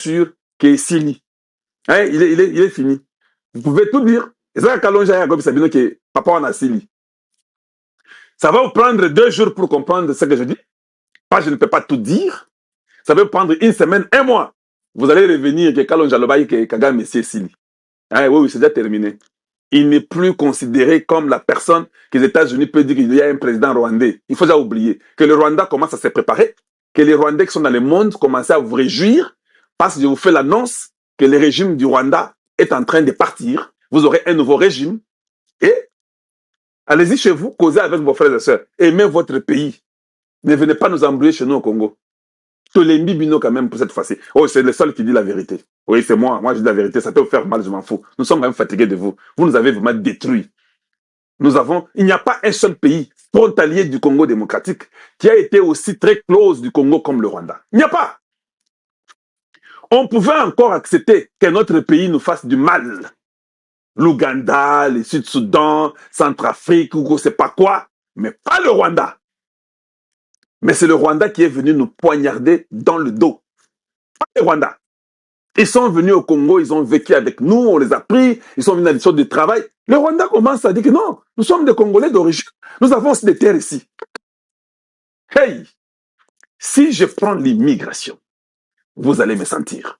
sûr que Sili, hein, il est fini. Vous pouvez tout dire. Et ça, Kalonja comme Sabino que papa on a Sili. Ça va vous prendre 2 jours pour comprendre ce que je dis. Pas, je ne peux pas tout dire. Ça va vous prendre 1 semaine, 1 mois. Vous allez revenir que Kalonja Lobaï, que Kagame Messie Sili. Hein, oui, c'est déjà terminé. Il n'est plus considéré comme la personne que les États-Unis peuvent dire qu'il y a un président rwandais. Il faut déjà oublier que le Rwanda commence à se préparer, que les Rwandais qui sont dans le monde commencent à vous réjouir parce que je vous fais l'annonce que le régime du Rwanda est en train de partir. Vous aurez un nouveau régime et allez-y chez vous, causez avec vos frères et sœurs. Aimez votre pays. Ne venez pas nous embrouiller chez nous au Congo. Tolembi Bino quand même pour cette fois-ci. Oh, c'est le seul qui dit la vérité. Oui, c'est moi. Moi, je dis la vérité. Ça peut vous faire mal, je m'en fous. Nous sommes même fatigués de vous. Vous nous avez vraiment détruits. Il n'y a pas un seul pays frontalier du Congo démocratique qui a été aussi très close du Congo comme le Rwanda. Il n'y a pas. On pouvait encore accepter que notre pays nous fasse du mal. L'Ouganda, le Sud-Soudan, Centrafrique, ou je ne sais pas quoi, mais pas le Rwanda. Mais c'est le Rwanda qui est venu nous poignarder dans le dos. Pas le Rwanda. Ils sont venus au Congo, ils ont vécu avec nous, on les a pris, ils sont venus dans des choses de travail. Le Rwanda commence à dire que non, nous sommes des Congolais d'origine, nous avons aussi des terres ici. Hey, si je prends l'immigration, vous allez me sentir.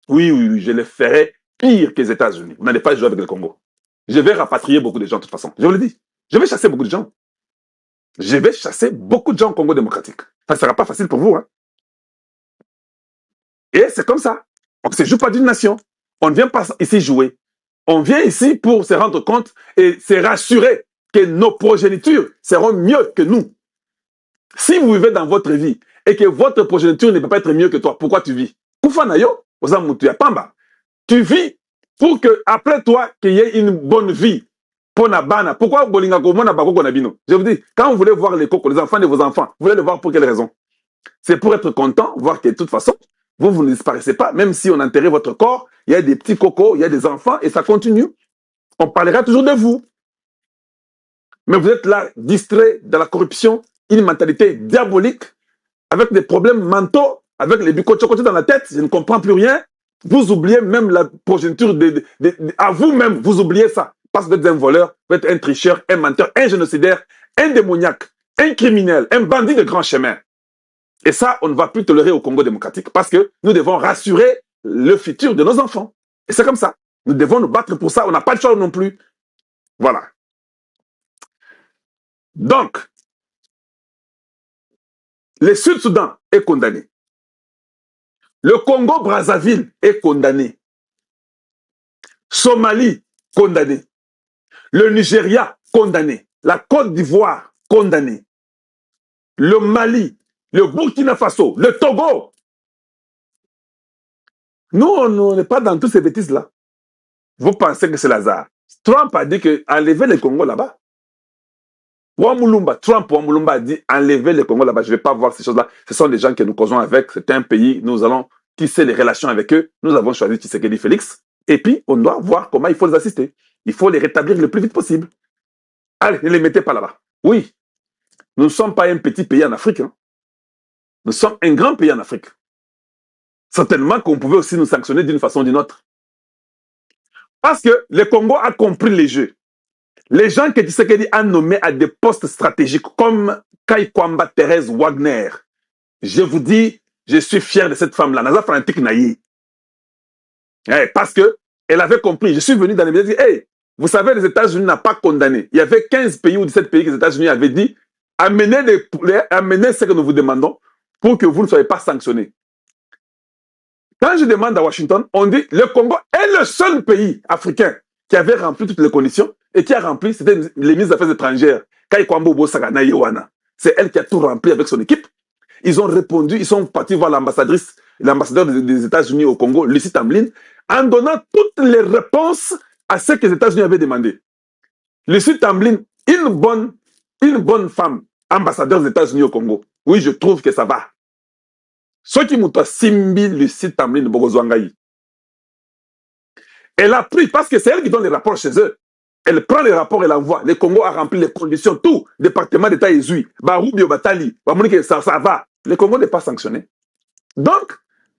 Oui, oui, oui, je le ferai pire que les États-Unis. Vous n'allez pas jouer avec le Congo. Je vais rapatrier beaucoup de gens de toute façon. Je vous le dis. Je vais chasser beaucoup de gens. Je vais chasser beaucoup de gens au Congo démocratique. Ça ne sera pas facile pour vous. Hein. Et c'est comme ça. On ne se joue pas d'une nation. On ne vient pas ici jouer. On vient ici pour se rendre compte et se rassurer que nos progénitures seront mieux que nous. Si vous vivez dans votre vie et que votre progéniture ne peut pas être mieux que toi, pourquoi tu vis? Kufanayo, Pamba. Tu vis pour que après toi, qu'il y ait une bonne vie. Pourquoi Bolinga Komona Bako Nabino? Je vous dis, quand vous voulez voir les cocos, les enfants de vos enfants, vous voulez les voir pour quelle raison? C'est pour être content, voir que de toute façon, vous ne disparaissez pas, même si on enterrait votre corps, il y a des petits cocos, il y a des enfants, et ça continue. On parlera toujours de vous. Mais vous êtes là, distrait dans la corruption, une mentalité diabolique, avec des problèmes mentaux, avec les bicochocotés dans la tête, je ne comprends plus rien. Vous oubliez même la progéniture à vous-même, vous oubliez ça. Parce que vous êtes un voleur, vous êtes un tricheur, un menteur, un génocidaire, un démoniaque, un criminel, un bandit de grand chemin. Et ça, on ne va plus tolérer au Congo démocratique parce que nous devons rassurer le futur de nos enfants. Et c'est comme ça. Nous devons nous battre pour ça. On n'a pas de choix non plus. Voilà. Donc, le Sud-Soudan est condamné. Le Congo-Brazzaville est condamné. Somalie, condamné. Le Nigeria, condamné. La Côte d'Ivoire, condamné. Le Mali, le Burkina Faso, le Togo. Nous, on n'est pas dans toutes ces bêtises-là. Vous pensez que c'est l'hasard. Trump a dit qu'enlever les Congo là-bas. Trump a dit enlever les Congo là-bas. Je ne vais pas voir ces choses-là. Ce sont des gens que nous causons avec. C'est un pays. Nous allons tisser les relations avec eux. Nous avons choisi Tshisekedi Félix. Et puis, on doit voir comment il faut les assister. Il faut les rétablir le plus vite possible. Allez, ne les mettez pas là-bas. Oui, nous ne sommes pas un petit pays en Afrique. Hein. Nous sommes un grand pays en Afrique. Certainement qu'on pouvait aussi nous sanctionner d'une façon ou d'une autre. Parce que le Congo a compris les jeux. Les gens que Tshisekedi a nommés à des postes stratégiques comme Kai Kwamba Thérèse Wagner, je vous dis, je suis fier de cette femme-là. Naza Frantic Naï. Parce que elle avait compris. Je suis venu dans les médias et dit, hey, vous savez, les États-Unis n'ont pas condamné. Il y avait 15 pays ou 17 pays que les États-Unis avaient dit, amenez ce que nous vous demandons pour que vous ne soyez pas sanctionnés. Quand je demande à Washington, on dit, le Congo est le seul pays africain qui avait rempli toutes les conditions et qui a rempli, c'était les ministres des Affaires étrangères. C'est elle qui a tout rempli avec son équipe. Ils ont répondu, ils sont partis voir l'ambassadeur des États-Unis au Congo, Lucie Tamblyn, en donnant toutes les réponses à ce que les États-Unis avaient demandé. Lucie Tamblyn, une bonne femme, ambassadeur des États-Unis au Congo. Oui, je trouve que ça va. Ceux qui m'ont simbi Lucie Tamblyn de Bogozwangaï. Elle a pris, parce que c'est elle qui donne les rapports chez eux. Elle prend les rapports et l'envoie. Le Congo a rempli les conditions, tout. Département d'État Ezui, Barubio Batali, ça va. Le Congo n'est pas sanctionné. Donc,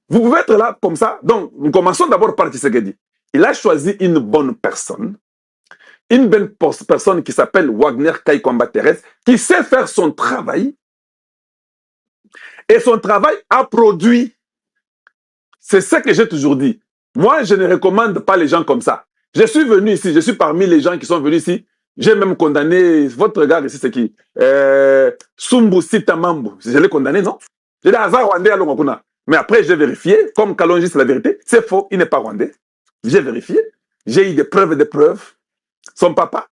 Vous pouvez être là comme ça. Donc, nous commençons d'abord par Tshisekedi. Il a choisi une bonne personne, une bonne personne qui s'appelle Wagner Kaikwamba Thérèse, qui sait faire son travail. Et son travail a produit. C'est ce que j'ai toujours dit. Moi, je ne recommande pas les gens comme ça. Je suis venu ici, je suis parmi les gens qui sont venus ici. J'ai même condamné, votre regard ici, c'est qui Sumbu Sitamambu. Je l'ai condamné, non? Je l'ai hasard rwandais à Longokuna. Mais après, j'ai vérifié, comme Kalonji, c'est la vérité. C'est faux, il n'est pas rwandais. J'ai vérifié. J'ai eu des preuves et des preuves. Son papa,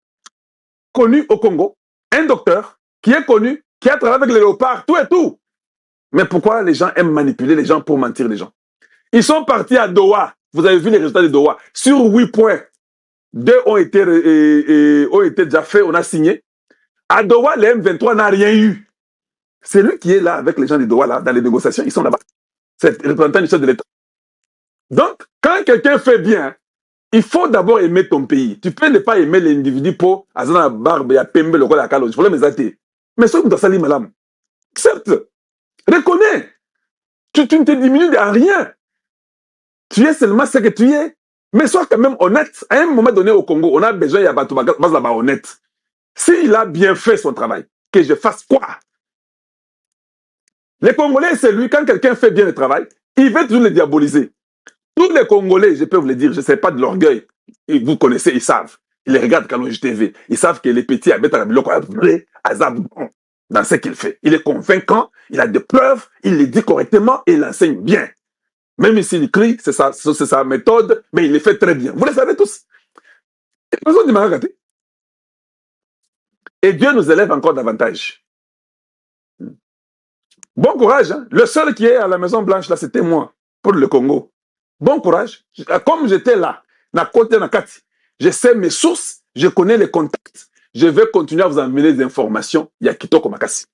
connu au Congo, un docteur qui est connu, qui a travaillé avec les léopards, tout et tout. Mais pourquoi les gens aiment manipuler les gens pour mentir les gens? Ils sont partis à Doha. Vous avez vu les résultats de Doha. Sur 8 points, 2 ont été déjà faits, on a signé. À Doha, le M23 n'a rien eu. C'est lui qui est là avec les gens de Doha, là, dans les négociations. Ils sont là-bas. C'est le représentant du chef de l'État. Donc, quand quelqu'un fait bien, il faut d'abord aimer ton pays. Tu peux ne pas aimer l'individu pour Azana Barbe, ya Pembe, le roi de la Kalo. Je voulais me zate. Mais ce que tu as sali, madame. Certes, reconnais. Tu ne te diminues à rien. Tu es seulement ce que tu es. Mais sois quand même honnête. À un moment donné au Congo, on a besoin d'être honnête. S'il a bien fait son travail, que je fasse quoi? Les Congolais, c'est lui, quand quelqu'un fait bien le travail, il veut toujours le diaboliser. Tous les Congolais, je peux vous le dire, je ne sais pas de l'orgueil. Vous connaissez, ils savent. Ils les regardent quand on TV. Ils savent que les petits habitent à dans ce qu'il fait. Il est convaincant, il a des preuves, il les dit correctement et il enseigne bien. Même s'il crie, c'est sa méthode, mais il le fait très bien. Vous le savez tous. Et Dieu nous élève encore davantage. Bon courage. Hein? Le seul qui est à la Maison Blanche, là, c'était moi, pour le Congo. Bon courage. Comme j'étais là, je sais mes sources, je connais les contacts. Je vais continuer à vous amener des informations. Il y a Kitoko Makassi.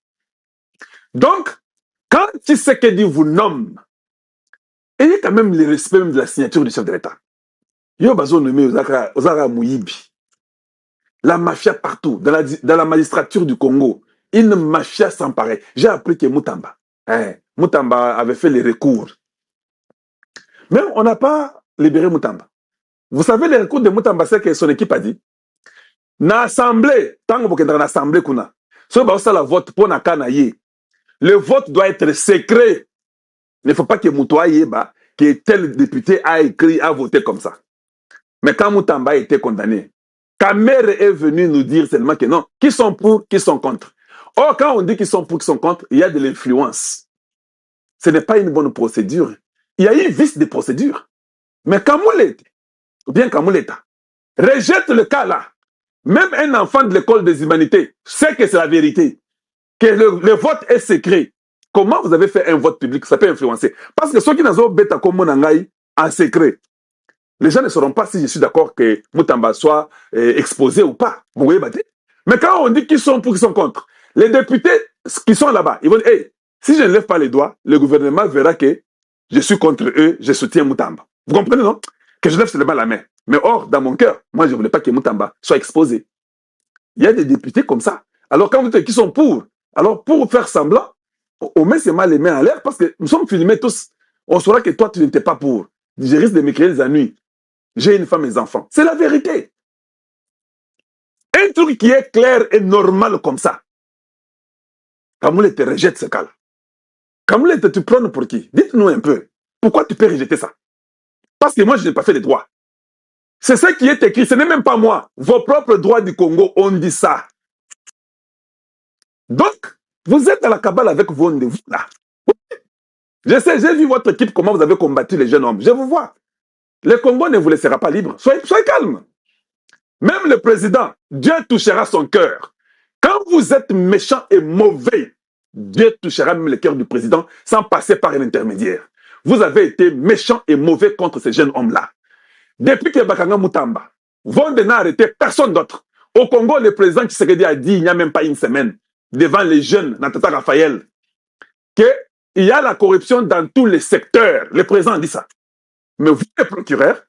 Donc, quand Tshisekedi vous nomme, ayez quand même le respect même de la signature du chef de l'État. Yo bazo nommé Ozara Mouyibi. La mafia partout, dans la magistrature du Congo. Une mafia sans pareil. J'ai appris que Moutamba avait fait les recours. Mais on n'a pas libéré Moutamba. Vous savez, les recours de Moutamba, c'est que son équipe a dit, na assemblée, tant que vous êtes dans l'assemblée, si vous avez le vote pour Nakanaye, le vote doit être secret. Il ne faut pas que Moutouaye Yeba, que tel député a écrit, a voté comme ça. Mais quand Moutamba a été condamné, Kamer est venu nous dire seulement que non, qui sont pour, qui sont contre. Or, quand on dit qu'ils sont pour, qui sont contre, il y a de l'influence. Ce n'est pas une bonne procédure. Il y a eu vice de procédure. Mais Kamouleta, ou bien Kamouleta, rejette le cas là. Même un enfant de l'école des humanités sait que c'est la vérité. Que le vote est secret. Comment vous avez fait un vote public? Ça peut influencer. Parce que ceux qui n'ont pas comme Monangaï en secret, les gens ne sauront pas si je suis d'accord que Moutamba soit exposé ou pas. Vous voyez, mais quand on dit qu'ils sont pour, qu'ils sont contre, les députés qui sont là-bas, ils vont dire, hey, si je ne lève pas les doigts, le gouvernement verra que je suis contre eux, je soutiens Moutamba. Vous comprenez, non? Que je lève seulement la main. Mais or, dans mon cœur, moi, je ne voulais pas que Moutamba soit exposé. Il y a des députés comme ça. Alors, quand vous dites qu'ils sont pour, alors pour faire semblant, on met ses mains les mains en l'air parce que nous sommes filmés tous. On saura que toi, tu n'étais pas pour. Je risque de me créer des ennuis. J'ai une femme et des enfants. C'est la vérité. Un truc qui est clair et normal comme ça. Kamoulé te rejette ce cas-là. Kamoulé tu prends pour qui? Dites-nous un peu. Pourquoi tu peux rejeter ça? Parce que moi, je n'ai pas fait les droits. C'est ce qui est écrit. Ce n'est même pas moi. Vos propres droits du Congo ont dit ça. Donc, vous êtes à la cabale avec vos rendez-vous là. Je sais, j'ai vu votre équipe, comment vous avez combattu les jeunes hommes. Je vous vois. Le Congo ne vous laissera pas libre. Soyez calme. Même le président, Dieu touchera son cœur. Quand vous êtes méchant et mauvais, Dieu touchera même le cœur du président sans passer par un intermédiaire. Vous avez été méchant et mauvais contre ces jeunes hommes-là. Depuis que Bakanga Moutamba, Vonde n'a arrêté personne d'autre. Au Congo, le président Tshisekedi a dit il n'y a même pas une semaine, devant les jeunes, Natata Raphaël, qu'il y a la corruption dans tous les secteurs. Le président dit ça. Mais vous, les procureurs,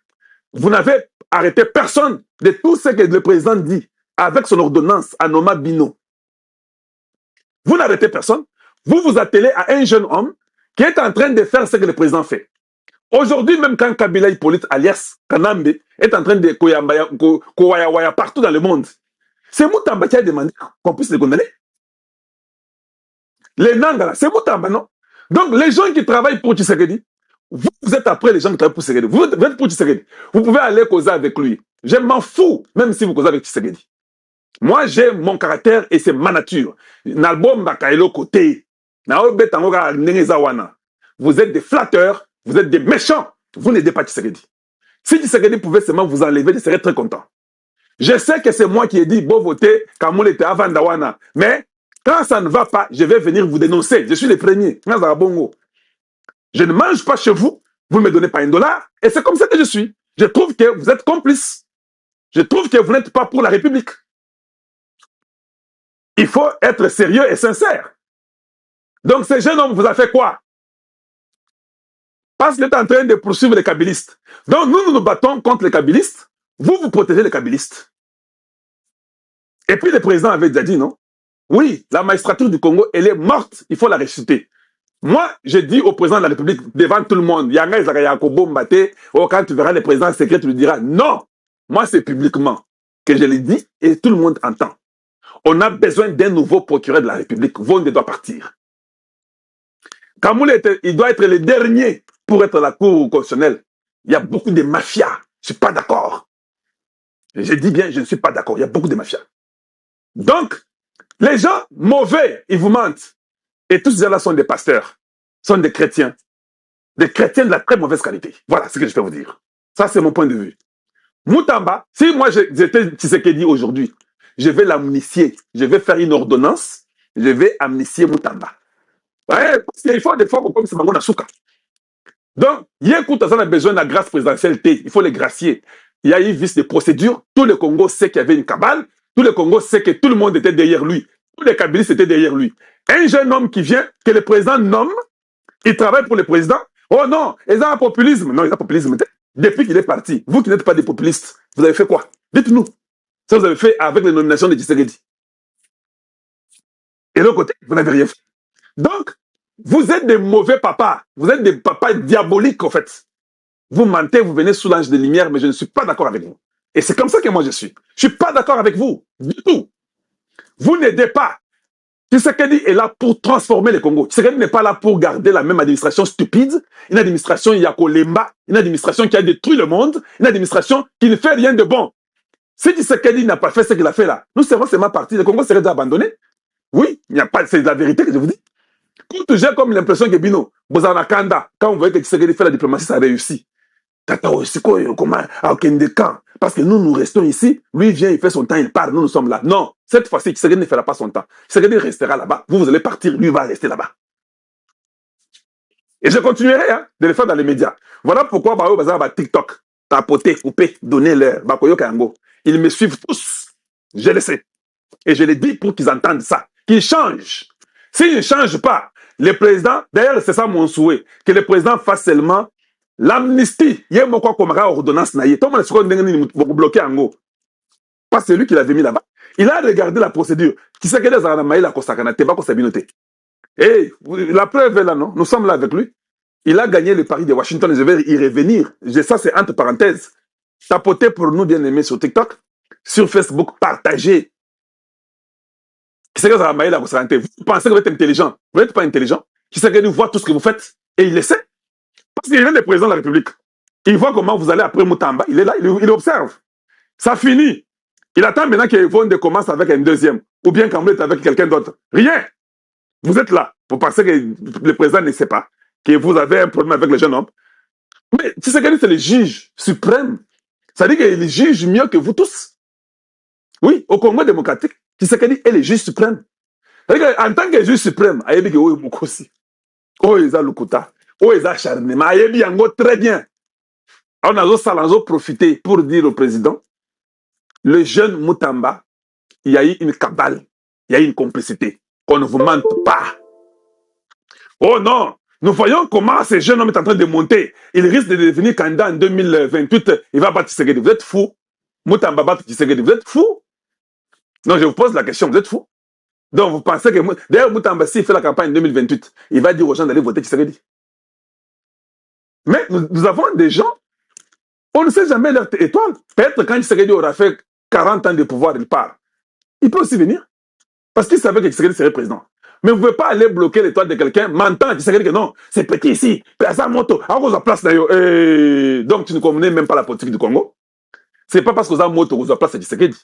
vous n'avez arrêté personne de tout ce que le président dit avec son ordonnance à Noma Bino. Vous n'arrêtez personne. Vous vous attelez à un jeune homme qui est en train de faire ce que le président fait. Aujourd'hui, même quand Kabila Hippolyte alias Kanambe est en train de koyawaya partout dans le monde, c'est Moutamba qui a demandé qu'on puisse les condamner. Les Nangala, c'est Moutamba, non? Donc, les gens qui travaillent pour Tshisekedi, vous êtes après les gens qui travaillent pour Tshisekedi. Vous êtes pour Tshisekedi. Vous pouvez aller causer avec lui. Je m'en fous, même si vous causez avec Tshisekedi. Moi, j'ai mon caractère et c'est ma nature. Vous êtes des flatteurs, vous êtes des méchants. Vous n'aidez pas Tshisekedi. Si Tshisekedi pouvait seulement vous enlever, je serais très content. Je sais que c'est moi qui ai dit, bon, votez, Kamoul était avant Dawana. Mais quand ça ne va pas, je vais venir vous dénoncer. Je suis le premier. Je ne mange pas chez vous, vous ne me donnez pas $1. Et c'est comme ça que je suis. Je trouve que vous êtes complices. Je trouve que vous n'êtes pas pour la République. Il faut être sérieux et sincère. Donc, ce jeune homme vous a fait quoi? Parce qu'il est en train de poursuivre les kabylistes. Donc, nous nous battons contre les kabylistes. Vous protégez les kabylistes. Et puis, le président avait déjà dit, non? Oui, la magistrature du Congo, elle est morte. Il faut la ressusciter. Moi, je dis au président de la République, devant tout le monde, quand tu verras le président secret, tu lui diras, non, moi, c'est publiquement que je l'ai dit et tout le monde entend. On a besoin d'un nouveau procureur de la République. Vonde doit partir. Kamoul, il doit être le dernier pour être la cour constitutionnelle. Il y a beaucoup de mafias. Je ne suis pas d'accord. Je dis bien, je ne suis pas d'accord. Il y a beaucoup de mafias. Donc, les gens mauvais, ils vous mentent. Et tous ces gens-là sont des pasteurs, sont des chrétiens de la très mauvaise qualité. Voilà ce que je vais vous dire. Ça, c'est mon point de vue. Moutamba, si moi j'étais Tshisekedi aujourd'hui, je vais l'amnistier. Je vais faire une ordonnance. Je vais amnistier Moutamba. Ouais, parce qu'il faut des fois comme c'est Bango Nasuka. Donc, il y a besoin de la grâce présidentielle. Il faut les gracier. Il y a eu vice de procédure. Tout le Congo sait qu'il y avait une cabale. Tout le Congo sait que tout le monde était derrière lui. Tous les kabylistes étaient derrière lui. Un jeune homme qui vient, que le président nomme, il travaille pour le président. Oh non, ils ont un populisme. Non, ils ont un populisme. Depuis qu'il est parti, vous qui n'êtes pas des populistes, vous avez fait quoi? Dites-nous. Ça, vous avez fait avec les nominations de Tshisekedi. Et de l'autre côté, vous n'avez rien fait. Donc, vous êtes des mauvais papas. Vous êtes des papas diaboliques, en fait. Vous mentez, vous venez sous l'ange de lumière, mais je ne suis pas d'accord avec vous. Et c'est comme ça que moi je suis. Je ne suis pas d'accord avec vous, du tout. Vous n'aidez pas. Tshisekedi est là pour transformer le Congo. Tshisekedi n'est pas là pour garder la même administration stupide, une administration Yakolemba, une administration qui a détruit le monde, une administration qui ne fait rien de bon. Si Tshisekedi n'a pas fait ce qu'il a fait là, nous serons seulement partis. Le Congo serait déjà abandonné. Oui, il n'y a pas, c'est la vérité que je vous dis. Quand j'ai comme l'impression que Bino, Bozanakanda, quand on voyait que Tshisekedi fait la diplomatie, ça réussit. Tata Osiko, comment, à Okendeka, parce que nous restons ici, lui vient, il fait son temps, il part, nous sommes là. Non, cette fois-ci, Tshisekedi ne fera pas son temps. Tshisekedi restera là-bas, vous allez partir, lui va rester là-bas. Et je continuerai de le faire dans les médias. Voilà pourquoi Bao Bazar TikTok, tapoter, couper, donner leur, Bakoyo Kango. Ils me suivent tous, je le sais. Et je le dis pour qu'ils entendent ça, qu'ils changent. S'ils ne changent pas, le président, d'ailleurs c'est ça mon souhait, que le président fasse seulement l'amnistie. Il y a un quoi comme ordonnance naïe. Tout le monde est bloqué en haut. Pas celui qui l'avait mis là-bas. Il a regardé la procédure. Qui sait que les Aramaïs la Kosakana, t'es pas Kosabinoté. Et la preuve est là, non? Nous sommes là avec lui. Il a gagné le pari de Washington et je vais y revenir. Ça, c'est entre parenthèses. Tapotez pour nous, bien aimés, sur TikTok, sur Facebook, partagez. Qui sait que les Aramaïs la Kosakana, vous pensez que vous êtes intelligent. Vous n'êtes pas intelligent. Qui sait que nous voit tout ce que vous faites et il le sait. Parce qu'il est le président de la République. Il voit comment vous allez après Moutamba. Il est là, il observe. Ça finit. Il attend maintenant qu'Yvonne commence avec un deuxième. Ou bien quand vous êtes avec quelqu'un d'autre. Rien. Vous êtes là. Vous pensez que le président ne sait pas que vous avez un problème avec le jeune homme. Mais Tshisekedi, c'est le juge suprême. Ça dit qu'il juge mieux que vous tous. Oui, au Congo démocratique, Tshisekedi est le juge suprême. En tant que juge suprême, il y a beaucoup aussi. Oh, ils ont Lukuta. Oh, ils ont acharnement. Il y a très bien. On a profité pour dire au président, le jeune Moutamba, il y a eu une cabale, il y a eu une complicité. Qu'on ne vous mente pas. Oh non, nous voyons comment ce jeune homme est en train de monter. Il risque de devenir candidat en 2028. Il va battre Tshisekedi. Vous êtes fou? Moutamba battre Tshisekedi. Vous êtes fou? Non, je vous pose la question. Vous êtes fou? Donc vous pensez que... D'ailleurs, Moutamba, s'il fait la campagne en 2028, il va dire aux gens d'aller voter Tshisekedi. Mais nous avons des gens, on ne sait jamais leur étoile. Peut-être quand Tshisekedi aura fait 40 ans de pouvoir, il part. Il peut aussi venir. Parce qu'il savait que Tshisekedi serait président. Mais vous ne pouvez pas aller bloquer l'étoile de quelqu'un, mentant Tshisekedi que non, c'est petit ici, ça moto, à cause de la place d'ailleurs. Donc tu ne connais même pas la politique du Congo. C'est pas parce que vous avez moto que vous avez place à Tshisekedi.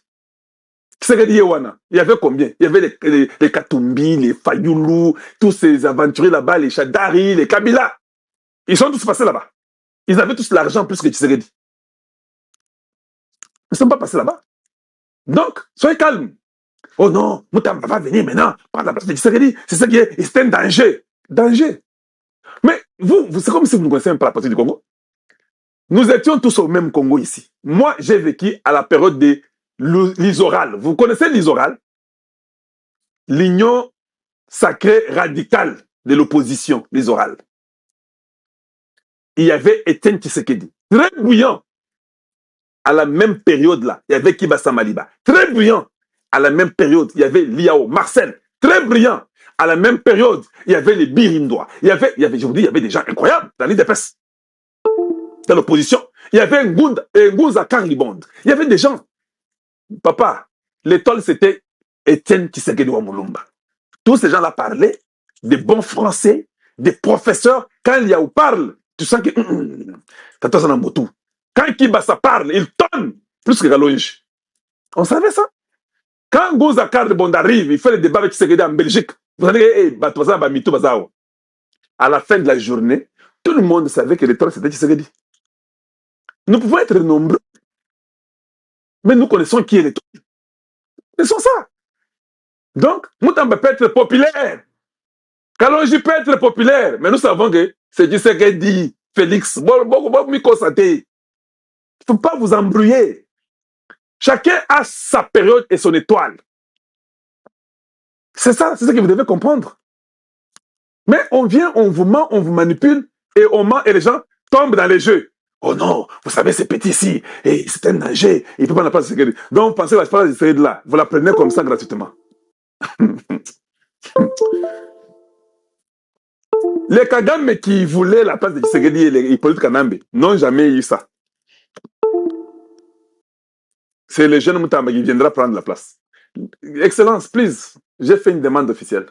Tshisekedi Yewana, il y avait combien? Il y avait les Katumbi, les Fayoulou, tous ces aventuriers là-bas, les Chadari, les Kabila. Ils sont tous passés là-bas. Ils avaient tous l'argent plus que Tshisekedi. Ils ne sont pas passés là-bas. Donc, soyez calmes. Oh non, Moutamba va venir maintenant, prendre la place de Tshisekedi. C'est ça qui est, c'est un danger. Danger. Mais vous c'est comme si vous ne connaissez même pas la politique du Congo. Nous étions tous au même Congo ici. Moi, j'ai vécu à la période de l'Isoral. Vous connaissez l'Isoral? L'Union sacrée radicale de l'opposition, l'Isoral. Il y avait Étienne Tshisekedi, très brillant. À la même période là, il y avait Kibasa Maliba, très brillant. À la même période, il y avait Liao Marcel, très brillant. À la même période, il y avait les Birindois. Je vous dis, il y avait des gens incroyables dans l'IDPS. Dans l'opposition, il y avait Ngouza Karlibond. Il y avait des gens. Papa, l'étoile c'était Étienne Tshisekedi Wamulumba. Tous ces gens-là parlaient des bons français, des professeurs. Quand Liao parle, tu sens que quand Kibasa parle, il tonne plus que Galonge. On savait ça. Quand Ngouza Karlibond arrive, il fait le débat avec Tshisekedi en Belgique. Vous savez, à la fin de la journée, tout le monde savait que l'étoile c'était Tshisekedi. Nous pouvons être nombreux, mais nous connaissons qui est l'étoile. Nous connaissons ça. Donc, Moutamba peut être populaire. Kalonji peut être populaire, mais nous savons que c'est Tshisekedi, Félix. Il ne faut pas vous embrouiller. Chacun a sa période et son étoile. C'est ça que vous devez comprendre. Mais on vient, on vous ment, on vous manipule, et on ment, et les gens tombent dans les jeux. Oh non, vous savez, c'est petit ici, et c'est un danger, il ne peut pas la place de sécurité. Donc, pensez à la place de sécurité là, vous la prenez comme ça gratuitement. Les Kagame qui voulaient la place de Tshisekedi et les Hippolyte Kanambe n'ont jamais eu ça. C'est le jeune Moutamba qui viendra prendre la place. Excellence, please, j'ai fait une demande officielle.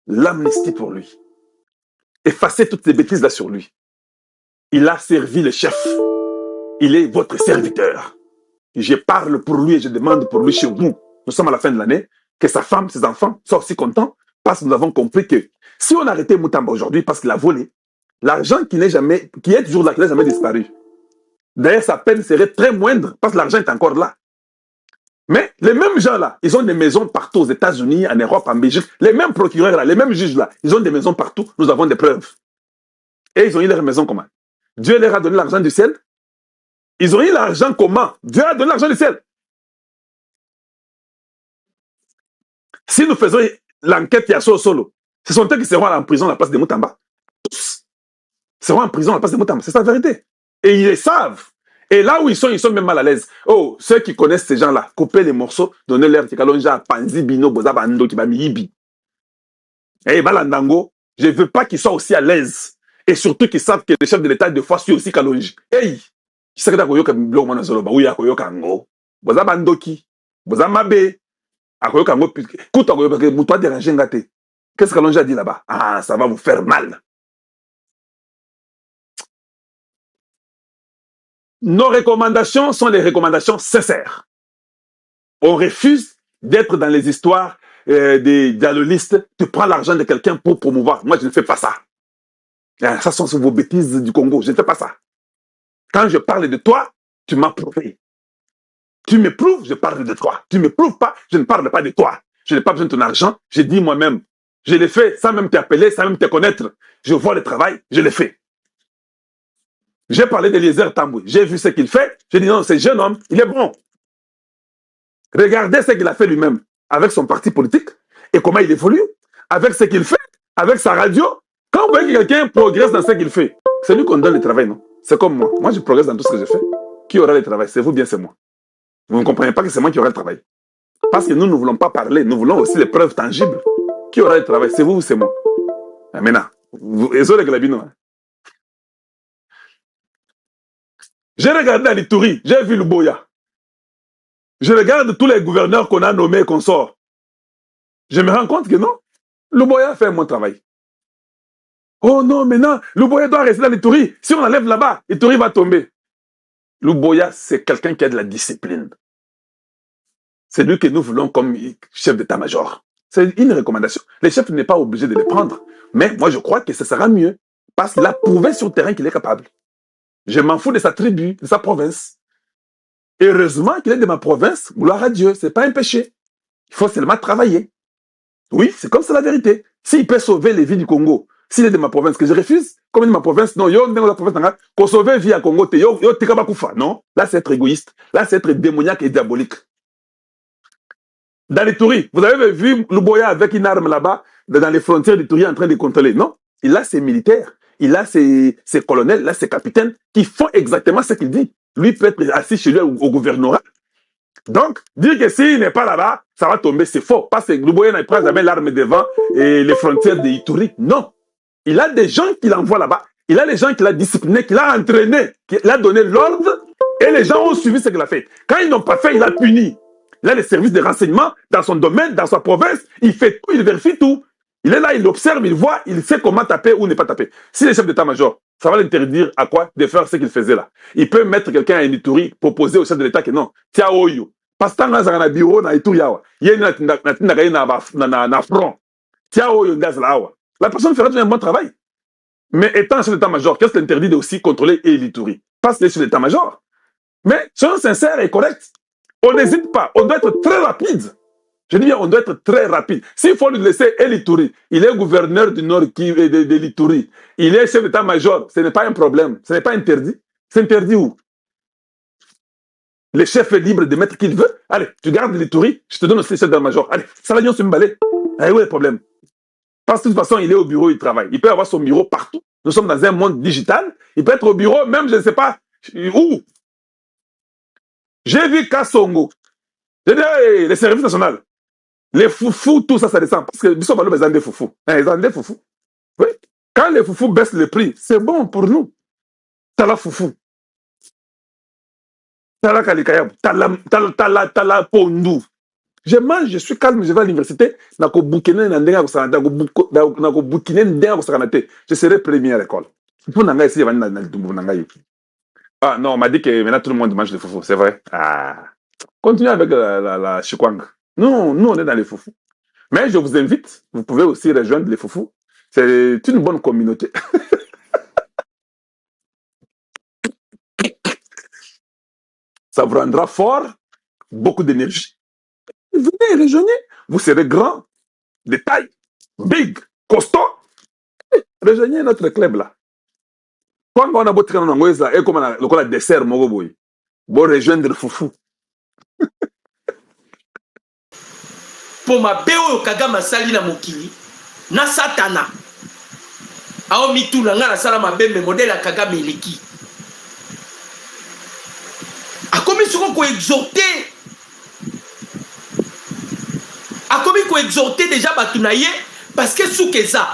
L'amnistie pour lui. Effacez toutes ces bêtises là sur lui. Il a servi le chef. Il est votre serviteur. Je parle pour lui et je demande pour lui chez vous. Nous sommes à la fin de l'année. Que sa femme, ses enfants soient aussi contents parce que nous avons compris que si on arrêtait Moutamba aujourd'hui parce qu'il a volé, l'argent qui est toujours là, qui n'a jamais disparu. D'ailleurs, sa peine serait très moindre parce que l'argent est encore là. Mais les mêmes gens là, ils ont des maisons partout aux États-Unis, en Europe, en Belgique. Les mêmes procureurs là, les mêmes juges là, ils ont des maisons partout. Nous avons des preuves. Et ils ont eu leur maison comment? Dieu leur a donné l'argent du ciel. Ils ont eu l'argent comment? Dieu a donné l'argent du ciel. Si nous faisons l'enquête Yasso Solo, ce sont eux qui seront en prison à la place de Moutamba. Tous seront en prison à la place de Moutamba. C'est sa vérité. Et ils le savent. Et là où ils sont même mal à l'aise. Oh, ceux qui connaissent ces gens-là, couper les morceaux, donner leur Tikalonja, Panzi, Bino, Bozabando, Kibamihibi. Et Balandango, je ne veux pas qu'ils soient aussi à l'aise. Et surtout qu'ils savent que le chef de l'État, de fois, suit aussi Kalonji. Hey! Tu sais que tu as koyoka blog mana zoloba, oui, koyoka ngo. Bozabandoki, Bozamabe, koyoka ngo, kuta koyoka que moutoua dérangé ngate. Qu'est-ce que Kalonji a dit là-bas? Ah, ça va vous faire mal. Nos recommandations sont des recommandations sincères. On refuse d'être dans les histoires des dialoguistes. Tu prends l'argent de quelqu'un pour promouvoir. Moi, je ne fais pas ça. Ça sont vos bêtises du Congo. Je ne fais pas ça. Quand je parle de toi, tu m'as prouvé. Tu me prouves, je parle de toi. Tu ne me prouves pas, je ne parle pas de toi. Je n'ai pas besoin de ton argent. Je dis moi-même. Je l'ai fait sans même t'appeler, sans même te connaître. Je vois le travail, je l'ai fait. J'ai parlé d'Eliezer Tamboué. J'ai vu ce qu'il fait. J'ai dit non, ce jeune homme, il est bon. Regardez ce qu'il a fait lui-même avec son parti politique et comment il évolue, avec ce qu'il fait, avec sa radio. Quand vous voyez que quelqu'un progresse dans ce qu'il fait, c'est lui qu'on donne le travail, non? C'est comme moi. Moi, je progresse dans tout ce que je fais. Qui aura le travail? C'est vous, bien c'est moi. Vous ne comprenez pas que c'est moi qui aura le travail. Parce que nous ne voulons pas parler. Nous voulons aussi les preuves tangibles. Qui aura le travail? C'est vous ou c'est moi? Maintenant, vous, J'ai regardé à l'Ituri, j'ai vu Luboya. Je regarde tous les gouverneurs qu'on a nommés, qu'on sort. Je me rends compte que non, Luboya fait mon travail. Oh non, maintenant, Luboya doit rester dans l'Ituri. Si on enlève là-bas, l'Ituri va tomber. Luboya, c'est quelqu'un qui a de la discipline. C'est lui que nous voulons comme chef d'état-major. C'est une recommandation. Les chefs n'est pas obligé de les prendre. Mais moi, je crois que ce sera mieux. Parce qu'il a prouvé sur le terrain qu'il est capable. Je m'en fous de sa tribu, de sa province. Heureusement qu'il est de ma province, gloire à Dieu, c'est pas un péché. Il faut seulement travailler. Oui, c'est comme ça la vérité. S'il peut sauver les vies du Congo, s'il est de ma province, que je refuse, comme il est de ma province, non, yo, dans la province, qu'on sauve vie à Congo, yo, tekabakufa, non? Là, c'est être égoïste. Là, c'est être démoniaque et diabolique. Dans les Touris, vous avez vu Luboya avec une arme là-bas, dans les frontières du Touris en train de contrôler, non? Il a ses militaires, il a ses colonels, là, ses capitaines, qui font exactement ce qu'il dit. Lui peut être assis chez lui au gouvernorat. Donc, dire que s'il n'est pas là-bas, ça va tomber, c'est faux. Parce que Luboya n'a pas jamais l'arme devant et les frontières de Ituri. Non. Il a des gens qu'il envoie là-bas. Il a les gens qu'il a disciplinés, qu'il a entraînés, qu'il a donné l'ordre et les gens ont suivi ce qu'il a fait. Quand ils n'ont pas fait, il a puni. Il a les services de renseignement dans son domaine, dans sa province. Il fait tout, il vérifie tout. Il est là, il observe, il voit, il sait comment taper ou ne pas taper. Si le chef d'état-major, ça va l'interdire à quoi? De faire ce qu'il faisait là. Il peut mettre quelqu'un à Ituri, proposer au chef de l'État que non, tiens, oyo. Parce que dans un bureau, dans Ituri, il y a un front. Tiens, oyo, la personne fera un bon travail. Mais étant chef d'état-major, qu'est-ce qui interdit de aussi contrôler l'Ituri? Parce que c'est chef d'état-major. Mais soyons sincères et corrects. On n'hésite pas, on doit être très rapide. Je dis bien, on doit être très rapide. S'il faut lui laisser l'Ituri, il est gouverneur du Nord de l'Ituri, il est chef d'état-major, ce n'est pas un problème, ce n'est pas interdit. C'est interdit où? Le chef est libre de mettre qui il veut. Allez, tu gardes l'Ituri, je te donne aussi le chef d'état-major. Allez, ça va bien se m'emballer. Allez, où est le problème? Parce que de toute façon, il est au bureau, il travaille. Il peut avoir son bureau partout. Nous sommes dans un monde digital. Il peut être au bureau, même, je ne sais pas où. J'ai vu Kassongo. J'ai dit, hey, les services nationaux. Les foufous, tout ça, ça descend. Parce que nous sommes allés besoin des foufous. Ils ont des foufous. Oui. Quand les foufous baissent le prix, c'est bon pour nous. T'as la foufou. T'as la kalikayab. T'as la pondou. Je mange, je suis calme, je vais à l'université. Je serai premier à l'école. Ah non, on m'a dit que maintenant tout le monde mange des foufous, c'est vrai. Ah. Continuez avec la chikwang. Nous, on est dans les foufous. Mais je vous invite, vous pouvez aussi rejoindre les foufous. C'est une bonne communauté. Ça vous rendra fort, beaucoup d'énergie. Venez, rejoignez. Vous serez grand, de taille, big, costaud. Rejoignez notre club là. Quand on a beau traîner dans le et comme on a dessert, bon rejoindre le foufou. Pour ma béo Kagama sali na mokili na satana ao mituna nga na sala mabembe modèle Kagame eleki akomi soko ko exhorter déjà batunaye parce que soukeza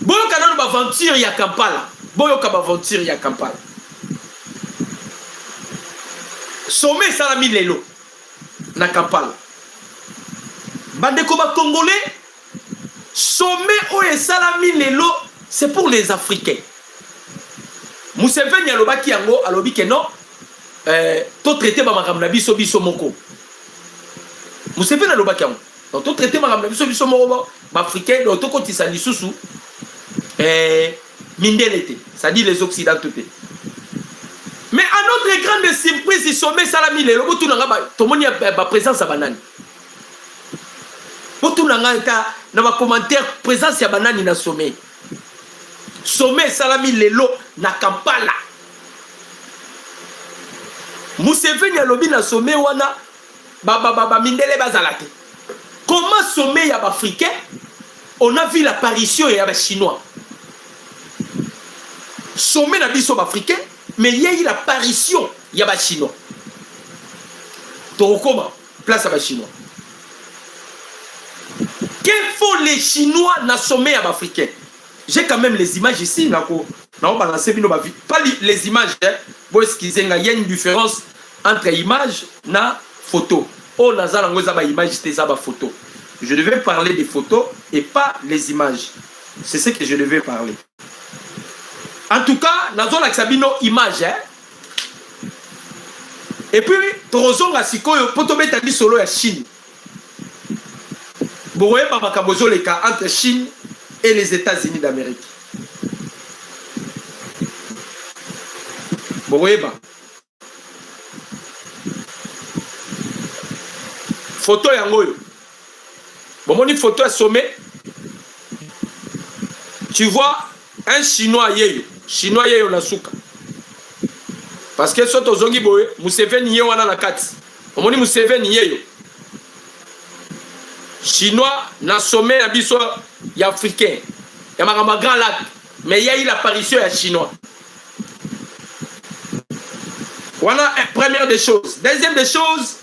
boyo kana no aventure ya Kampala boyo ka aventure ya Kampala sommet salami lelo na Kampala bandeko ba congolais sommet oyo salami lelo c'est pour les africains. Museveni alobaki yango alobi ke non to traiter ba makambo na biso moko. Museveni alobaki yango donc to traiter makambo na biso moko ba africain donc to kotisa lisusu mindelete, ça dit les occidentaux. Mais à notre grande surprise, il sommet salami lelo botu nanga ba tomoni ba présence à banani. Botu nanga ta na ba commentaire présence ya banani na sommet. Sommet salami lelo na Kampala. Museveni alobi na sommet wana ba mindele bazalate. Comment sommet ya ba africain? On a vu l'apparition ya ba chinois. Sommet na biso ba africain, mais il y a eu l'apparition ya ba chinois. Donc comment place à ba chinois. Que font les chinois na sommet ya ba africain? J'ai quand même les images ici, pas les images, hein. il y a une différence entre image et photo. Oh, nazala ngoza ba image te za ba photo. Je devais parler des photos et pas les images. C'est ce que je devais parler. En tout cas, nazala sabino image hein. Et puis torozonga sikoyo potobeta bi solo ya Chine. Boye ba makabozo le cas entre Chine et les États-Unis d'Amérique. Boye ba photo yangoyo. Bon, une photo à sommet. Tu vois un Chinois yeyo. Chinois yeyo nasuka. Parce que soto zongi boye, Museveni yeyo wana na kati. Omoni Museveni yeyo. Chinois na sommet ya biso ya africain. Ya makamba grand lac. Mais il y a eu l'apparition ya Chinois. Voilà première des choses. Deuxième des choses,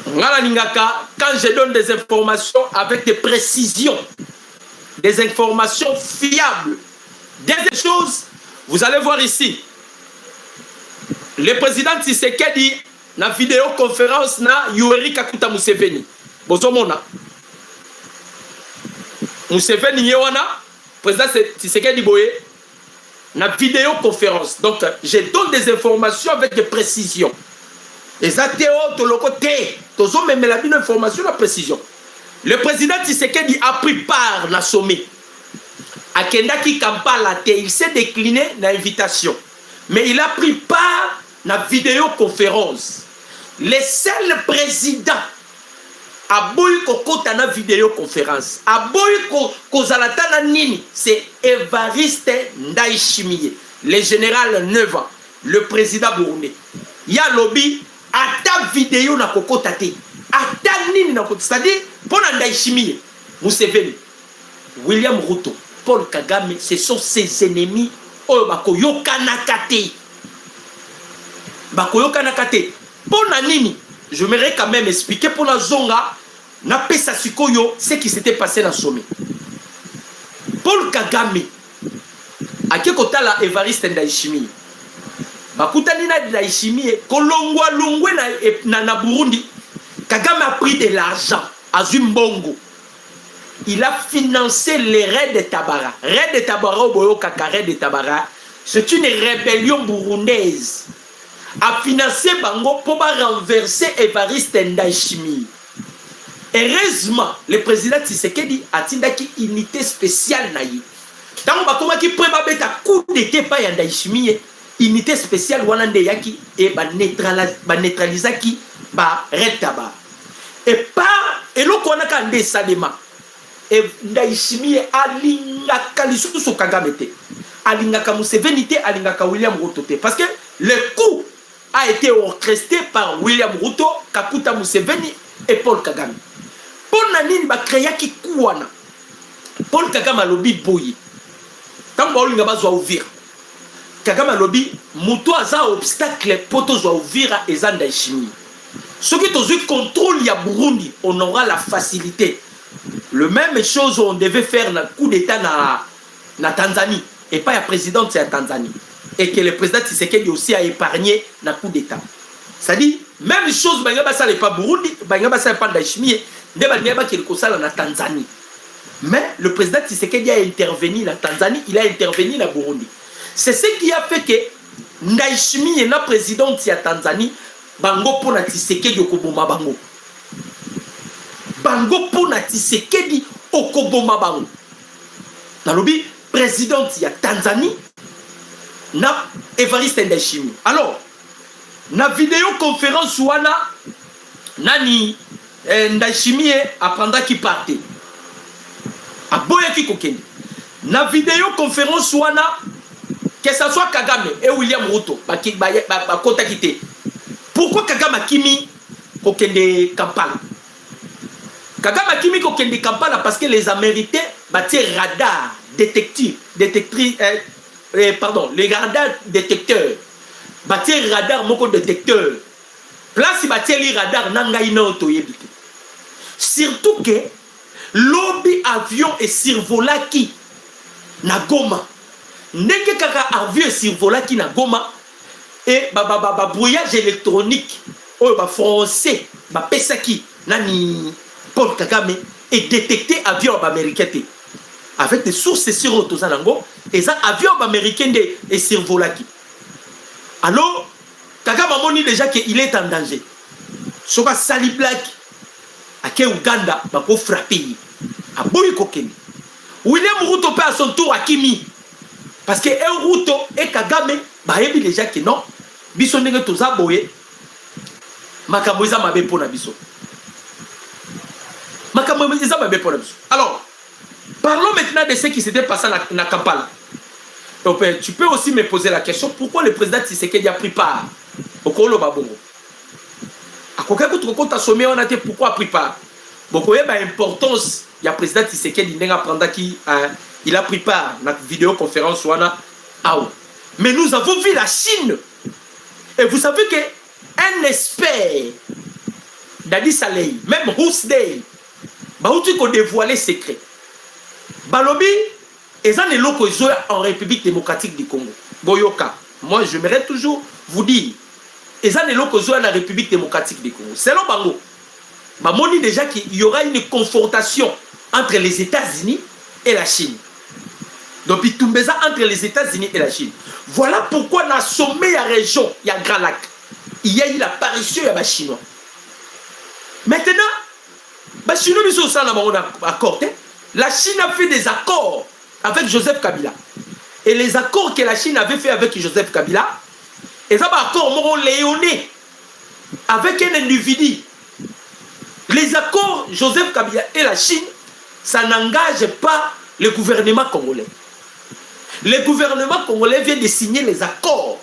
quand je donne des informations avec des précisions, des informations fiables, deuxième chose, vous allez voir ici, le président Tshisekedi na vidéoconférence na Yoweri Kaguta Museveni. Bozomona. Museveni yewana, président Tshisekedi boye na vidéoconférence. Donc je donne des informations avec des précisions. Et ça théo to le côté, tozo même la bonne information la précision. Le président Tshisekedi a pris part na sommet. Akendaki Kampala te, il s'est décliné na invitation. Mais il a pris part na vidéoconférence. Le seul président a boy kokota na vidéoconférence. A boy kozalata na nini, c'est Évariste Ndayishimiye, le général Neva, le président burundais. Ya lobby ata vidéo na kokota te. Ata nini na kokota, c'est-à-dire pour Ndayishimiye, Museveni, William Ruto, Paul Kagame, ce sont ses ennemis. Oyo bakoyoka nakate. Bakoyoka nakate. Pour nini, je m'aimerais quand même expliquer pour la zonga na pesa sikoyo ce qui s'était passé dans le sommet. Paul Kagame ake kotala Évariste Ndayishimiye. Bakutani na Ndayishimiye kolongwa longwe na Burundi. Kagame a pris de l'argent à Zimbongo. Il a financé les raids de Tabara. Raid de Tabara au Boyo Kaka, raid de Tabara, c'est une rébellion burundaise. A financé Bango pour renverser Évariste Ndayishimiye. Heureusement, le président Tshisekedi a tindaki unité spéciale naïe. Tant que qui prend beta coup d'été pas Ndayishimiye, unité spéciale wanande yaki et ba neutraliser qui ba raid Tabara. Et par et lo konaka nde salema. Et Ndayishimiye alingaka lisusu Kagame te, alingaka Museveni te, alingaka William Ruto te, parce que le coup a été orchestré par William Ruto, Kaguta Museveni et Paul Kagame. Pour nanini ba créer ki kuwana. Paul Kagame alobi boyi. Tant ba olinga bazwa ouvir. Kagame alobi muto aza obstacle poto zwa ouvira eza Ndayishimiye. Ceux qui ont eu contrôle ya Burundi, on aura la facilité. Le même chose on devait faire le coup d'état na Tanzanie et pas la présidente c'est la Tanzanie et que le président Tshisekedi aussi a épargné le coup d'état. C'est-à-dire même chose banga basale pas Burundi, banga basale pas Ndayishimiye, de banga qui le na Tanzanie. Mais le président Tshisekedi a intervenu na Tanzanie, il a intervenu na Burundi. C'est ce qui a fait que Ndayishimiye na présidente c'est la Tanzanie, bango pour na Tshisekedi okoboma bango. Bango pona Tshisekedi okoboma bango. Nalobi président ya Tanzanie na Évariste Ndayishimiye. Alors na vidéoconférence wana nani Ndayishimiye apprendra qui partait. Aboya ki kokeni. Na vidéoconférence wana que ça soit Kagame et William Ruto ba kota kité. Pourquoi Kagame kimi kokende Kampala? Kagame Kimi Kokende Kampala parce que les Américains bâtirent radar, les radars détecteurs. Bâtir radar, moko détecteur. Place bâtir les radars, nanga ino toyebite. Surtout que lobby avion et survola qui na Goma. ndenge kaka avion survolaki na Goma et brouillage électronique oyo français pesaki nani Paul Kagame et détecté avion américain avec des sources sûres aux Zanango et ça avion américain et survolaki. Alors Kagame a moni déjà qu'il est en danger. Soka sali black ake Uganda bako frapper a boyi kokeni. William Ruto peut à son tour à Kimi parce que Ruto et Kagame bayebi déjà que non biso ndenge toza boye makambo eza mabe pona biso. Makambo eza mabe pona biso. Alors parlons maintenant de ce qui s'était passé na Kampala. Donc, tu peux aussi me poser la question pourquoi le président Tshisekedi a pris part au Kolo Babongo. À quoi que tu comptes assommer, on a dit pourquoi a pris part. Beaucoup il y a l'importance, il y a le président Tshisekedi qui il a pris part à la vidéoconférence. Mais nous avons vu la Chine. Et vous savez qu'un expert d'Adi Saleh, même Rousdey, bah où tu peux dévoiler secret. Balobi, et ça n'est l'autre en République démocratique du Congo. Boyoka. Moi, j'aimerais toujours vous dire, et ça n'est l'autre en la République démocratique du Congo. C'est le Bango. Bah, on dit déjà qu'il y aura une confrontation entre les États-Unis et la Chine. Donc, il tombe ça entre les États-Unis et la Chine. Voilà pourquoi dans le sommet de la région, il y a Grand Lac. Il y a eu l'apparition de la Chinois. Maintenant, les Chinois ils sont en accord. La Chine a fait des accords avec Joseph Kabila. Et les accords que la Chine avait fait avec Joseph Kabila, et ça va accords léonais avec un individu. Les accords Joseph Kabila et la Chine, ça n'engage pas le gouvernement congolais. Le gouvernement congolais vient de signer les accords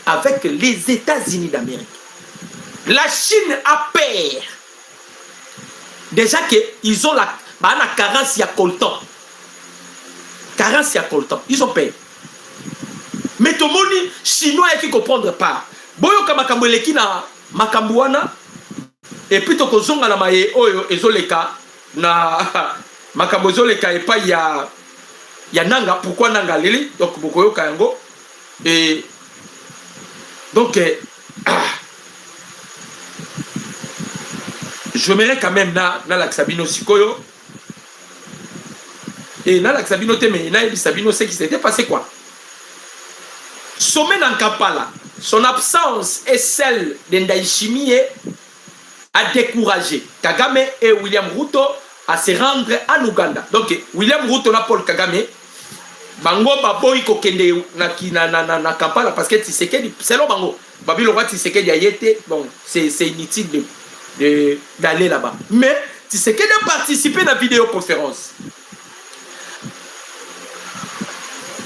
avec les États-Unis d'Amérique. La Chine a peur. Déjà qu'ils ont la carence, il y a coltan. Carence, il y a coltan. Ils ont peur. Mais tout le monde, Chinois, qui ne comprendre pas. Boyoka makamboleki na makambuana. Et puis, tu as na maye oyo ezoleka na makambo ezoleka et pas ya nanga. Pourquoi nanga lili? Donc, bokoyoka yango. Et donc, je m'irai quand même na l'Axabino Sikoyo. Et na l'Axabino Teme, na Sabino, c'est qui s'était passé quoi? Sommet dans Kampala, son absence est celle d'Ndaïchimie a découragé Kagame et William Ruto à se rendre en Ouganda. Donc, William Ruto na Paul Kagame, Bango Baboy Kokende na Kampala parce que Tshisekedi, c'est le Bango. Babi le roi Tshisekedi a été, bon, c'est inutile d'aller là-bas. Mais Tshisekedi a participé à la vidéoconférence.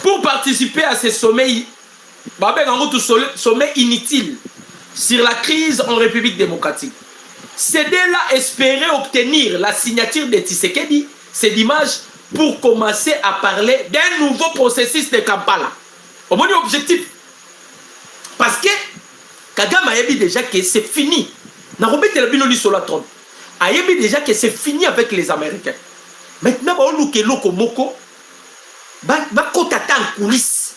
Pour participer à ce sommet, sommet inutile sur la crise en République démocratique. C'est de là espérer obtenir la signature de Tshisekedi, c'est dimanche, pour commencer à parler d'un nouveau processus de Kampala. Au moins objectif. Parce que Kagame a dit déjà que c'est fini. Narobé Telabinoli sur la trône. A dit déjà que c'est fini avec les Américains. Maintenant, on a loko moko. Bakotata en coulisses.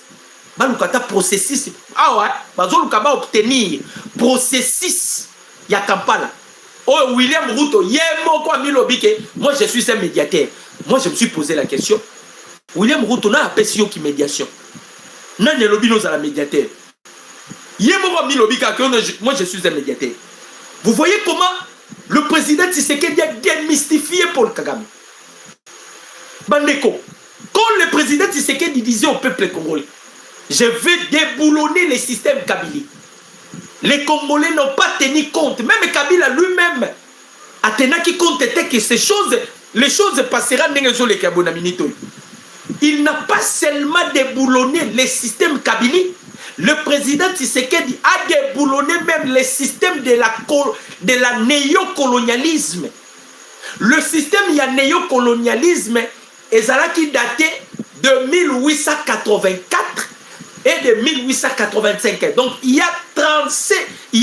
Balukata processus. Ah ouais. Bazoluka ba obtenir processus. Ya Kampala. Oh, William Ruto, moi je suis un médiateur. Moi je me suis posé la question. William Ruto n'a pas si qui médiation. N'a ne lobby nous à la médiateur. Moi je suis un médiateur. Vous voyez comment le président Tshisekedi a démystifié Paul Kagame. Bandeko, quand le président Tshisekedi disait au peuple congolais, je vais déboulonner le système Kabila. Les Congolais n'ont pas tenu compte. Même Kabila lui-même a tenu compte que ces choses, les choses passeront dans les Kabila. Il n'a pas seulement déboulonné le système Kabila. Le président Tshisekedi a déboulonné même le système de la néocolonialisme. Le système il y a néocolonialisme est daté de 1884 et de 1885. Donc il y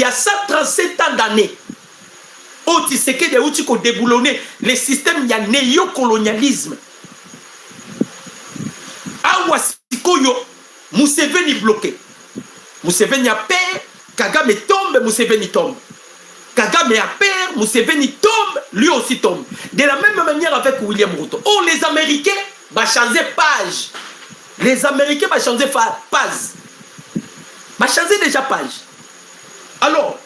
a 137 ans d'années. Où Tshisekedi a déboulonné le système il y a néocolonialisme. Museveni bloqué. Museveni a peur, Kagame tombe, Museveni tombe. Kagame a peur, Museveni tombe, lui aussi tombe. De la même manière avec William Ruto. Oh, les Américains vont changer page. Les Américains vont changer page. Vont changer déjà page. Alors,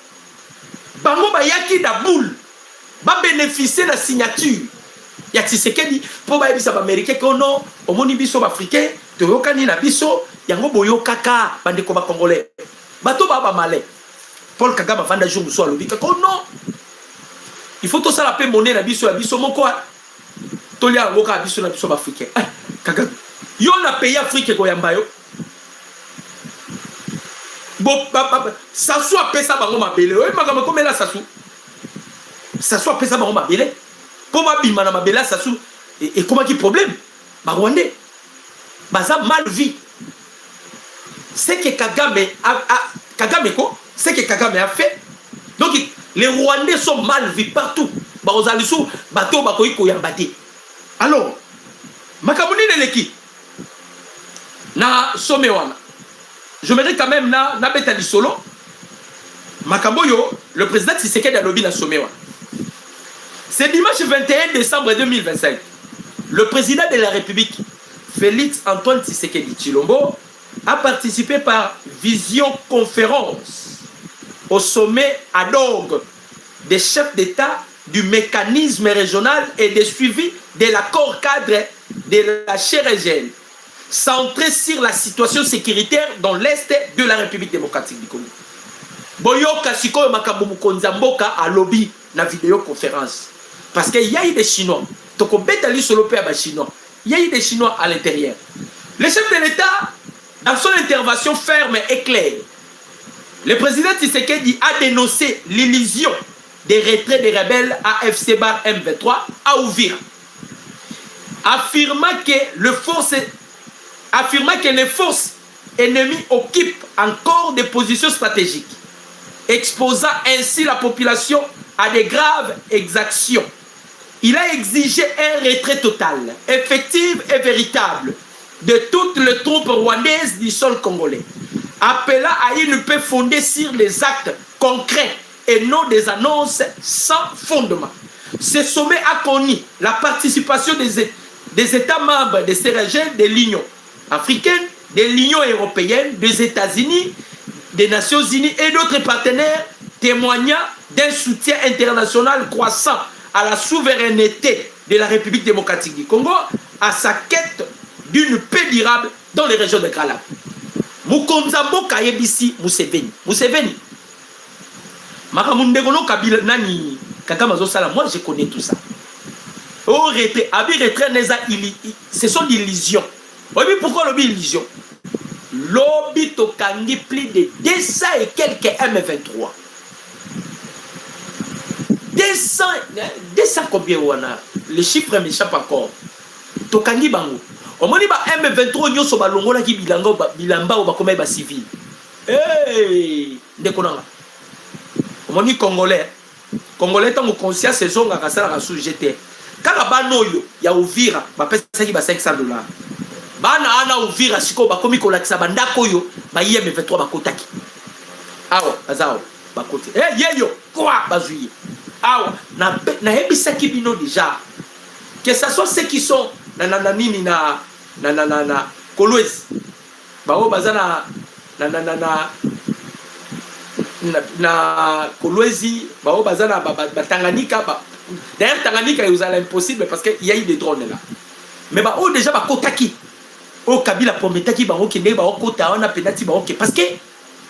Bango Bayaki da boule, va bénéficier de la signature. Ya Tshisekedi pour ba bisa ba américain ko non omoni biso ba africain to yokani na biso yango boyo kaka bande ko ba congolais bato ba malais Paul Kagame vanda jour so alobika ko non il faut tout ça la paix monnaie na biso moko to lia ngoka biso na biso ba africain Kagame yo na pays afrique ko yamba yo bo ça soit pesa bango mabele o makama ko mela ça soit pesa bango mabele. Comment bimana mabela sassou et comment qui problème bah Rwandais baza mal vie c'est que Kagame c'est que Kagame a fait donc les Rwandais sont mal vus partout bah aux alisou bateau bakoyi ko yambate alors makamuni neleki na somewana je me dis quand même na beta solo makamboyo le président Tshisekedi a lobby na somewana. C'est dimanche 21 décembre 2025. Le président de la République, Félix Antoine Tshisekedi Tshilombo, a participé par visioconférence au sommet ad hoc des chefs d'État du mécanisme régional et de suivi de l'accord cadre de la Chérégène, centré sur la situation sécuritaire dans l'Est de la République démocratique du Congo. Boyoka Sikoyo Makambo Mukonza Mboka a lobby na vidéoconférence. Parce qu'il y a eu des Chinois. Donc, on peut aller sur le pays chinois. Il y a eu des Chinois à l'intérieur. Le chef de l'État, dans son intervention ferme et claire, le président Tshisekedi a dénoncé l'illusion des retraits des rebelles AFC Bar M23 à Uvira, affirmant que les forces ennemies occupent encore des positions stratégiques, exposant ainsi la population à des graves exactions. Il a exigé un retrait total, effectif et véritable de toutes les troupes rwandaises du sol congolais, appelant à une paix fondée sur des actes concrets et non des annonces sans fondement. Ce sommet a connu la participation des États membres de ces régions de l'Union africaine, de l'Union européenne, des États-Unis, des Nations unies et d'autres partenaires, témoignant d'un soutien international croissant à la souveraineté de la République démocratique du Congo, à sa quête d'une paix durable dans les régions de Grala. Mukonzambo Kayebisi Museveni. Museveni. Makamundegono Kabila Nani Kakamazo Sala, moi je connais tout ça. Au retrait, Abi retrait Neza, ce sont des illusions. Oui, pourquoi l'obi illusion? L'obi Tokangi plus de 200 et quelques M23. 200 combien wana? Les chiffres m'échappent encore. Tokangi bango. On m'a dit ba M23 nyoso ba longola ki bilamba ou ba komay ba civil. Hey, ndekonanga. On m'a dit Congolais. Congolais tant que conscience saison ga kasala ka sous GT. Kaka banoyo ya Uvira ba pesa ki ba $500. Bana ana Uvira siko ba komi ko lakisa bandako yo ba M23 ba kotaki. Awa azao ba kote. Eh yeyo quoi bazuye. Ah, na hebisa kibino déjà que ce soit ceux qui sont na Kolwezi bao bazana na Kolwezi bao bazana Tanganyika d'ailleurs Tanganyika vous allez impossible parce qu'il y a eu des drones là mais bah oh déjà ba kotaki oh Kabila prometaki ba ok ne ba kota on a penati ba ok parce que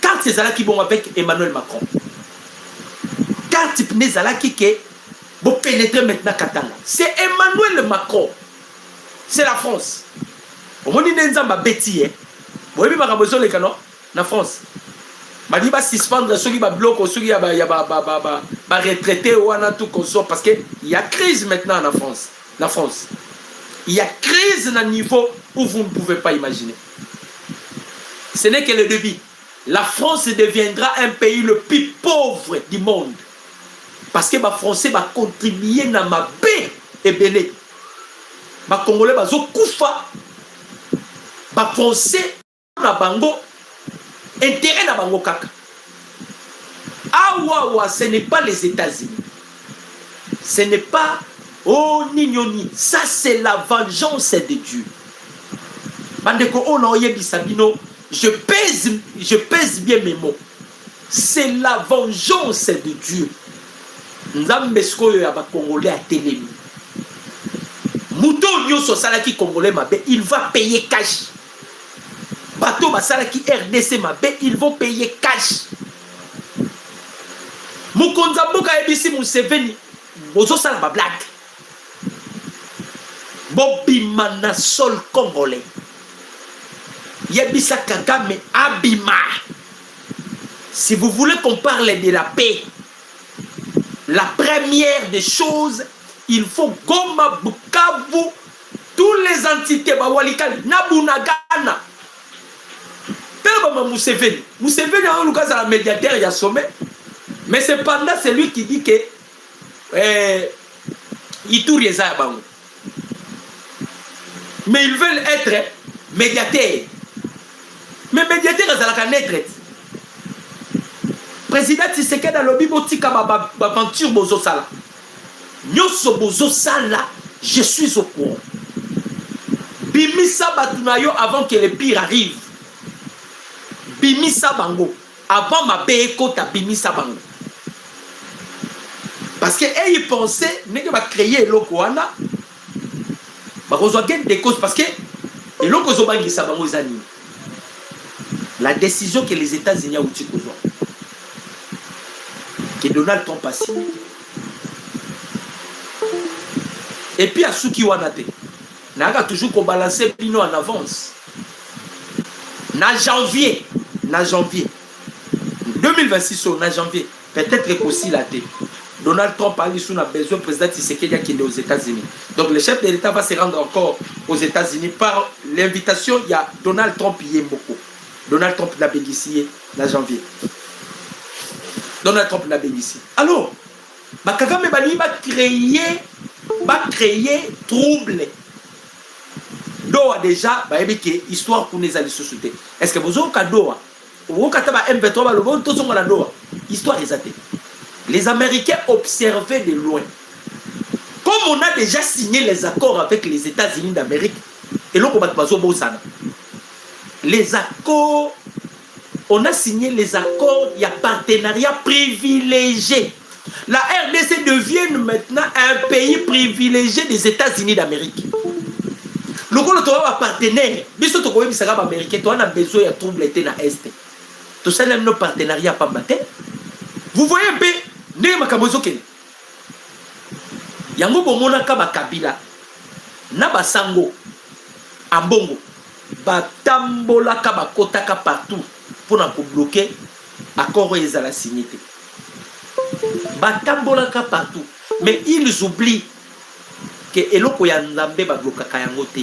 quand ces là qui vont avec Emmanuel Macron carte Nezalaki qui vous pénétrer maintenant Katanga. C'est Emmanuel Macron. C'est la France. Au moment où nous avons bêtis, vous voyez, ma besoin les canons, la France. Ma dit va suspendre ceux qui va bloquer, ceux qui va retraiter ou en tout consort parce qu'il y a crise maintenant en France. La France. Il y a crise à un niveau où vous ne pouvez pas imaginer. Ce n'est que le début. La France deviendra un pays le plus pauvre du monde. Parce que les Français vont contribuer à ma paix et belé. Les Congolais vont koufa. Les Français na bango intérêt na bango kaka. Awawa, ce n'est pas les États-Unis. Ce n'est pas oh nignoni. Ça c'est la vengeance de Dieu. Bandeko ono yebisabino, je pèse bien mes mots. C'est la vengeance de Dieu. Nzambe skoyo ya ba Congolais à Télémi. Mouto nyoso salaki Congolais mabe, il va payer cash. Bateau basalaki RDC mabe, ils vont payer cash. Mukonza mboka ebisi Museveni, bozo sala ba blague. Bobima na sol Congolais. Yebisa Kagame abima. Si vous voulez qu'on parle de la paix, la première des choses, il faut Goma, Bukavu, tous les entités, Bawalikali, Nabunagana. Tellement Museveni. Museveni a un la médiateur, il y a sommet. Mais cependant, c'est lui qui dit que Ituri est à Bango. Mais ils veulent être médiateurs. Mais médiateurs, ils ont être. Président Tshisekedi a lobby botika aventure bozo sala. Nyoso bozo sala, je suis au courant. Bimisa batunayo avant que le pire arrive. Bimisa bango avant ma békota bimisa bango. Parce que ils pensaient que va créer l'okoana. Ba kozwagen des causes parce que eloko zo bangisa bango zani. La décision que les États-Unis ont prise que Donald Trump a signé. Et puis à ceux qui ont été, n'a toujours qu'on balancer Pino en avance. Na janvier 2026 na janvier, peut-être que aussi la tête. Donald Trump a dit qu'on a besoin du président Tshisekedi qui est aux États-Unis. Donc le chef de l'État va se rendre encore aux États-Unis par l'invitation. Il y a Donald Trump y est beaucoup. Donald Trump l'a bénéficié en janvier. Donald Trump l'a bénéficié. Alors, Kagame Bali va créer trouble. Doha déjà, histoire pour les alliés sociétés. Est-ce que vous avez un Doha? Vous avez un M23, Doha. Histoire exacte. Les Américains observaient de loin. Comme on a déjà signé les accords avec les États-Unis d'Amérique, et là, les accords, on a signé les accords, il y a partenariat privilégié. La RDC devient maintenant un pays privilégié des États-Unis d'Amérique. Le gros partenaire, biso to koyebi saka ba américain, to a besoin de trouble été na est. Tout ça là nos partenariats pas matin. Vous voyez un peu ne makamozo ken. Yango bomona ka ba Kabila na basango ambongo batambola ka bakotaka partout pour na bloquer accord les à la signé. Batambola ka partout, mais ils oublient que eloko ya nzambe ba blokaka yango te.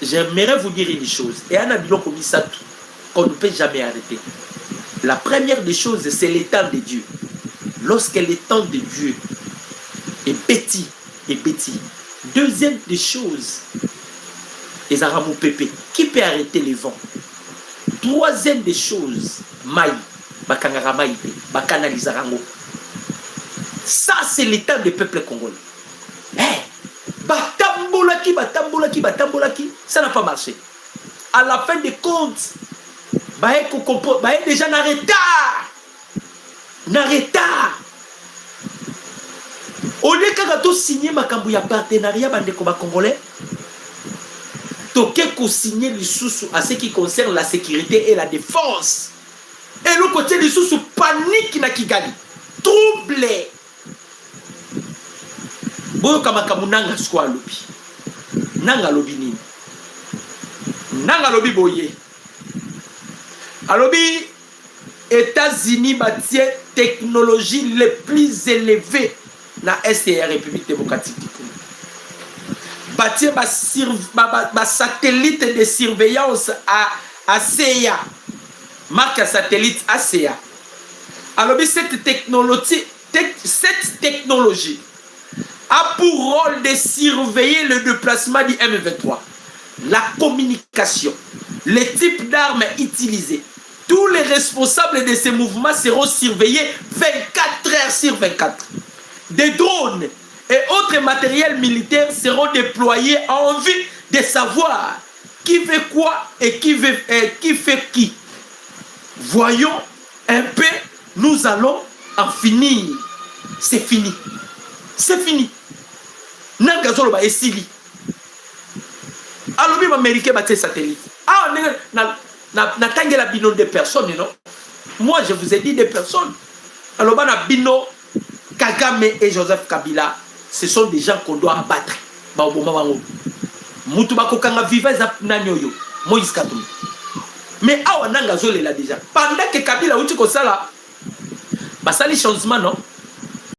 J'aimerais vous dire une chose, et on a dit qu'on ne peut jamais arrêter. La première des choses, c'est le temps de Dieu. Lorsque le temps de Dieu est petit, Deuxième des choses, les Aramou Pépé, qui peut arrêter les vents? Troisième des choses, Maï, Bakangara Maï, Bakanalizarango. Ça, c'est le temps des peuples congolais. Batambolaki, ça n'a pas marché. À la fin des comptes, déjà en retard. Au lieu de signer ma partenariat avec les Congolais, Toké ko signer les sous à ce qui concerne la sécurité et la défense. Et le côté des sous panique na Kigali, troublé. Boyo kamakamu nanga skwa lobi. Nanga lobi nini? Nanga lobi boye. Alobi États-Unis bâtit technologie les plus élevées na SR République démocratique du Congo. Bâtir ba satellite de surveillance à CEA. Marque à satellite ACA. Alobi cette technologie a pour rôle de surveiller le déplacement du M23. la communication, les types d'armes utilisées. Tous les responsables de ces mouvements seront surveillés 24 heures sur 24. Des drones et autres matériels militaires seront déployés en vue de savoir qui fait quoi et qui fait qui. Voyons un peu, nous allons en finir. C'est fini. C'est fini. Nangazolo ba esili. Alors, les Américains battent satellite. Ah, na tangela bino des personnes, non? Moi, je vous ai dit des personnes. Alors, na bino, Kagame et Joseph Kabila, ce sont des gens qu'on doit abattre. Ba oboma bango. Mutu bakokanga viva za nanyoyo. Moïse Katumbi. Mais awa nangazolo là déjà. Pendant que Kabila uti ko sala basali changement, non?